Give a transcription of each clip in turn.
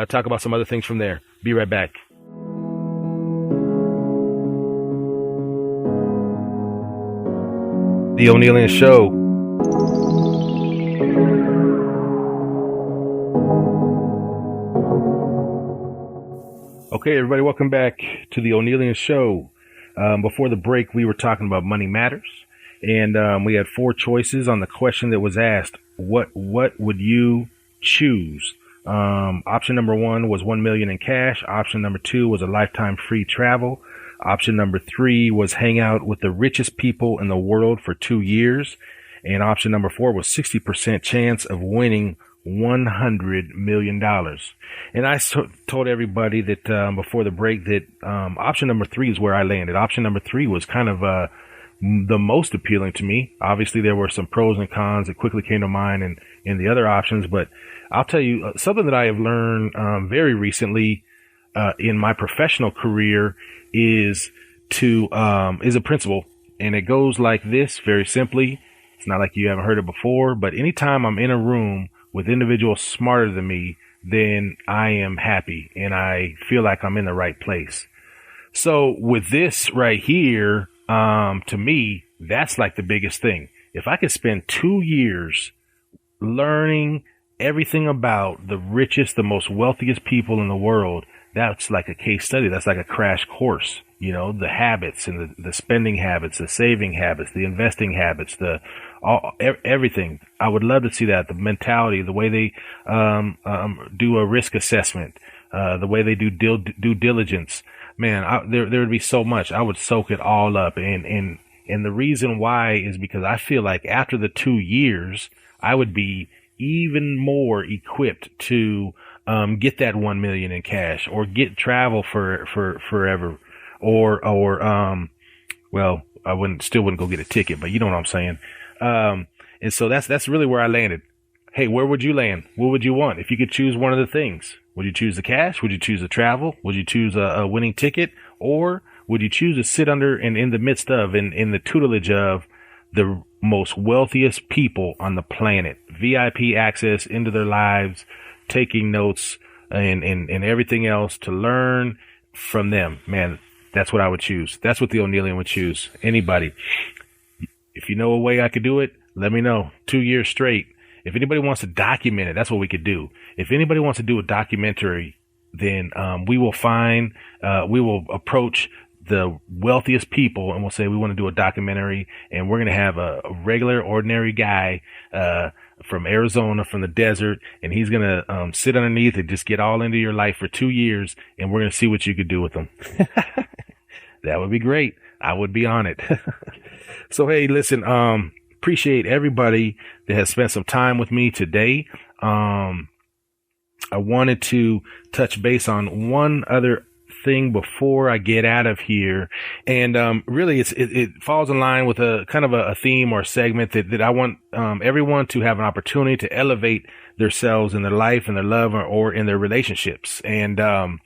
talk about some other things from there. Be right back. The Onealien Show. Okay, everybody, welcome back to the Onealien Show. Before the break, we were talking about money matters, and we had 4 choices on the question that was asked. What would you choose? Option number 1 was $1 million in cash. Option number 2 was a lifetime free travel. Option number 3 was hang out with the richest people in the world for 2 years. And option number 4 was 60% chance of winning $100 million. And I told everybody that before the break that option number 3 is where I landed. Option number 3 was kind of the most appealing to me. Obviously, there were some pros and cons that quickly came to mind in the other options. But I'll tell you something that I have learned very recently in my professional career is a principle, and it goes like this very simply. It's not like you haven't heard it before, but anytime I'm in a room with individuals smarter than me, then I am happy and I feel like I'm in the right place. So with this right here, to me, that's like the biggest thing. If I could spend 2 years learning everything about the richest, the most wealthiest people in the world, that's like a case study. That's like a crash course. You know, the habits and the spending habits, the saving habits, the investing habits, everything. I would love to see that. The mentality, the way they do a risk assessment, the way they do due diligence. Man, there would be so much. I would soak it all up. And the reason why is because I feel like after the 2 years, I would be even more equipped to get that 1 million in cash, or get travel for forever, or well, I still wouldn't go get a ticket, but you know what I'm saying. And so that's really where I landed. Hey, where would you land? What would you want if you could choose one of the things? Would you choose the cash? Would you choose the travel? Would you choose a winning ticket? Or would you choose to sit under and in the midst of, in the tutelage of the most wealthiest people on the planet, VIP access into their lives, taking notes and everything else to learn from them? Man, that's what I would choose. That's what the Onealien would choose. Anybody. If you know a way I could do it, let me know. 2 years straight. If anybody wants to document it, that's what we could do. If anybody wants to do a documentary, then we will approach the wealthiest people and we'll say we want to do a documentary, and we're going to have a regular, ordinary guy from Arizona, from the desert, and he's going to sit underneath and just get all into your life for 2 years, and we're going to see what you could do with them. That would be great. I would be on it. So, hey, listen, appreciate everybody that has spent some time with me today. I wanted to touch base on one other thing before I get out of here. And really, it falls in line with a kind of a theme or segment that I want everyone to have an opportunity to elevate themselves in their life, in their love, or in their relationships. And, the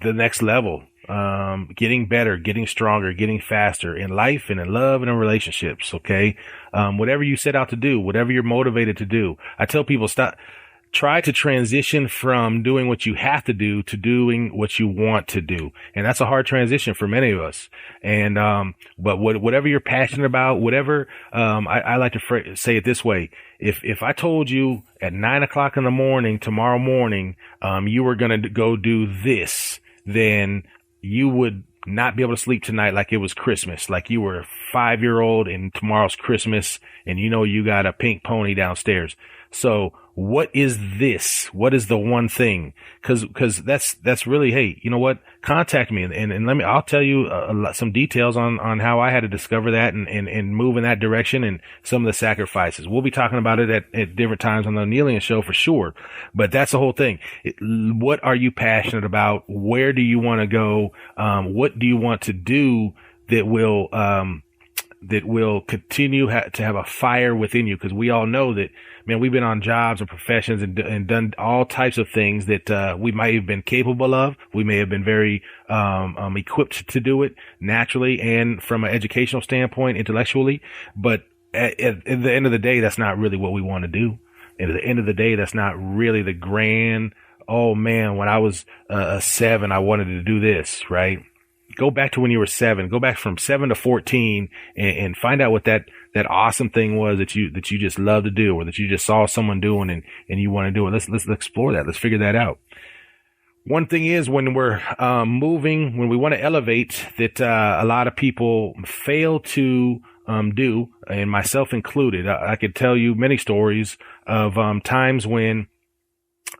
next level. Getting better, getting stronger, getting faster in life and in love and in relationships. Okay. Whatever you set out to do, whatever you're motivated to do, I tell people try to transition from doing what you have to do to doing what you want to do. And that's a hard transition for many of us. And, but whatever you're passionate about, whatever, I like to say it this way. If I told you at 9 o'clock in the morning, tomorrow morning, you were going to go do this, then you would not be able to sleep tonight like it was Christmas, like you were a 5-year-old and tomorrow's Christmas and you got a pink pony downstairs. So what is this? What is the one thing? Cause that's really, hey, you know what? Contact me and I'll tell you some details on how I had to discover that and move in that direction and some of the sacrifices. We'll be talking about it at different times on the Onealien Show for sure. But that's the whole thing. What are you passionate about? Where do you want to go? What do you want to do that will continue to have a fire within you? Because we all know that, man, we've been on jobs and professions and done all types of things that we might have been capable of. We may have been very equipped to do it naturally and from an educational standpoint, intellectually. But at the end of the day, that's not really what we want to do. And at the end of the day, that's not really the grand, oh man, when I was 7, I wanted to do this, right? Go back to when you were 7, go back from 7 to 14 and find out what that awesome thing was that you just love to do, or that you just saw someone doing and you want to do it. Let's explore that. Let's figure that out. One thing is, when we're moving, when we want to elevate, that a lot of people fail to do, and myself included. I could tell you many stories of times when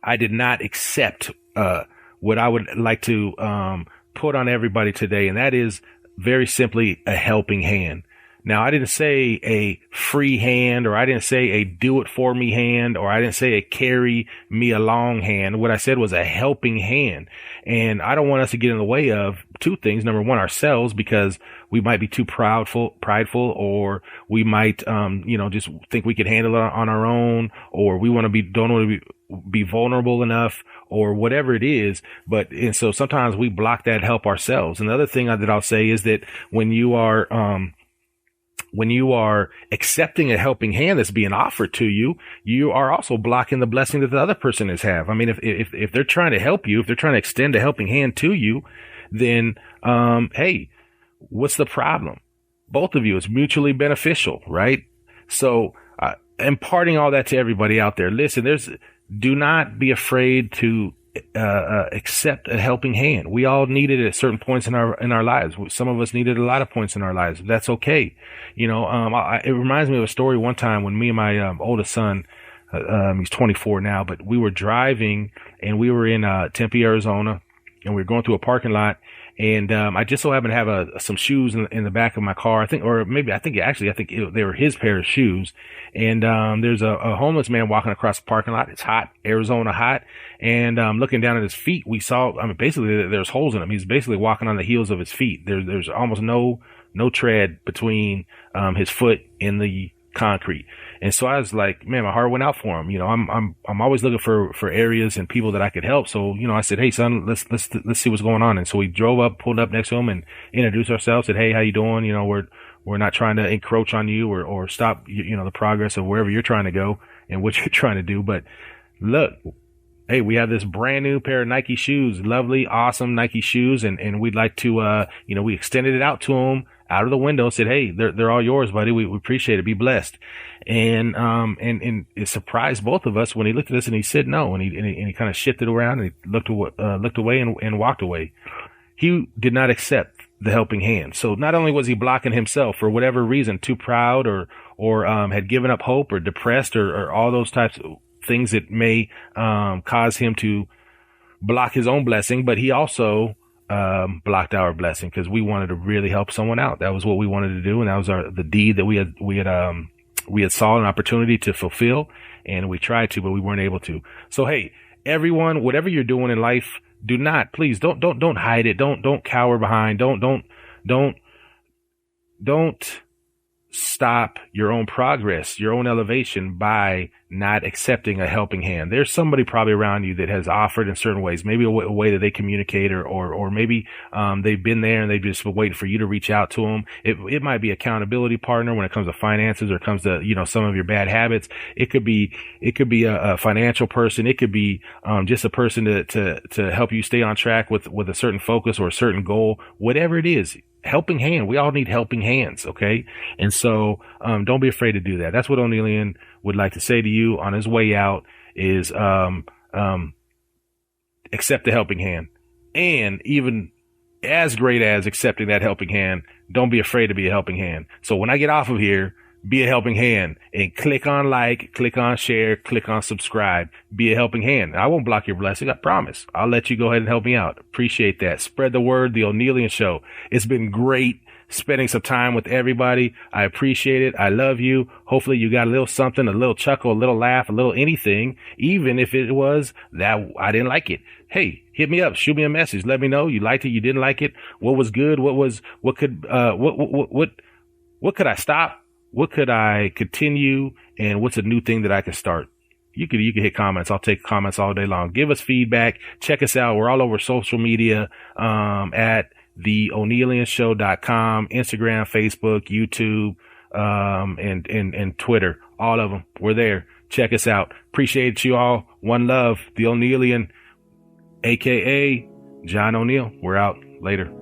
I did not accept what I would like to put on everybody today, and that is very simply a helping hand. Now, I didn't say a free hand, or I didn't say a do it for me hand, or I didn't say a carry me along hand. What I said was a helping hand. And I don't want us to get in the way of two things. Number one, ourselves, because we might be too prideful, or we might, just think we could handle it on our own, or we don't want to be vulnerable enough, or whatever it is. And so sometimes we block that help ourselves. Another thing that I'll say is that when you are accepting a helping hand that's being offered to you, you are also blocking the blessing that the other person has have. I mean, if they're trying to help you, if they're trying to extend a helping hand to you, then, hey, what's the problem? Both of you, it's mutually beneficial, right? So, imparting all that to everybody out there. Listen, do not be afraid to accept a helping hand. We all need it at certain points in our lives. Some of us need it at a lot of points in our lives. That's okay. It reminds me of a story one time when me and my oldest son, he's 24 now, but we were driving and we were in Tempe, Arizona, and we were going through a parking lot. And I just so happened to have some shoes in the back of my car. I think they were his pair of shoes. And there's a homeless man walking across the parking lot. It's hot, Arizona hot. And looking down at his feet, we saw, basically there's holes in them. He's basically walking on the heels of his feet. There's almost no tread between his foot and the concrete. And so I was like, man, my heart went out for him. I'm always looking for areas and people that I could help. So, I said, hey son, let's see what's going on. And so we drove up, pulled up next to him and introduced ourselves, said, hey, how you doing? We're not trying to encroach on you or stop, the progress of wherever you're trying to go and what you're trying to do. But look, hey, we have this brand new pair of Nike shoes, lovely, awesome Nike shoes. And we'd like to, we extended it out to him out of the window, said, hey, they're all yours, buddy. We appreciate it. Be blessed. And it surprised both of us when he looked at us and he said no. And he kind of shifted around and he looked away and walked away. He did not accept the helping hand. So not only was he blocking himself for whatever reason, too proud or had given up hope or depressed or all those types of things that may, cause him to block his own blessing, but he also, blocked our blessing because we wanted to really help someone out. That was what we wanted to do. And that was the deed that we had saw an opportunity to fulfill, and we tried to, but we weren't able to. So, hey, everyone, whatever you're doing in life, please don't hide it. Don't cower behind. Don't stop your own progress, your own elevation by not accepting a helping hand. There's somebody probably around you that has offered in certain ways, maybe a way that they communicate or maybe, they've been there and they've just been waiting for you to reach out to them. It might be accountability partner when it comes to finances or it comes to, some of your bad habits. It could be a financial person. It could be, just a person to help you stay on track with a certain focus or a certain goal, whatever it is. Helping hand. We all need helping hands. Okay. And so, don't be afraid to do that. That's what Onealien would like to say to you on his way out is, accept the helping hand. And even as great as accepting that helping hand, don't be afraid to be a helping hand. So when I get off of here, be a helping hand and click on like, click on share, click on subscribe, be a helping hand. I won't block your blessing. I promise. I'll let you go ahead and help me out. Appreciate that. Spread the word, the Onealien Show. It's been great spending some time with everybody. I appreciate it. I love you. Hopefully you got a little something, a little chuckle, a little laugh, a little anything, even if it was that I didn't like it. Hey, hit me up, shoot me a message. Let me know you liked it, you didn't like it. What was good? What could I stop? What could I continue? And what's a new thing that I could start? You could hit comments. I'll take comments all day long. Give us feedback. Check us out. We're all over social media, at theonealienshow.com, Instagram, Facebook, YouTube, and Twitter. All of them. We're there. check us out. Appreciate you all. One love. The Onealien, aka John O'Neill. We're out. Later.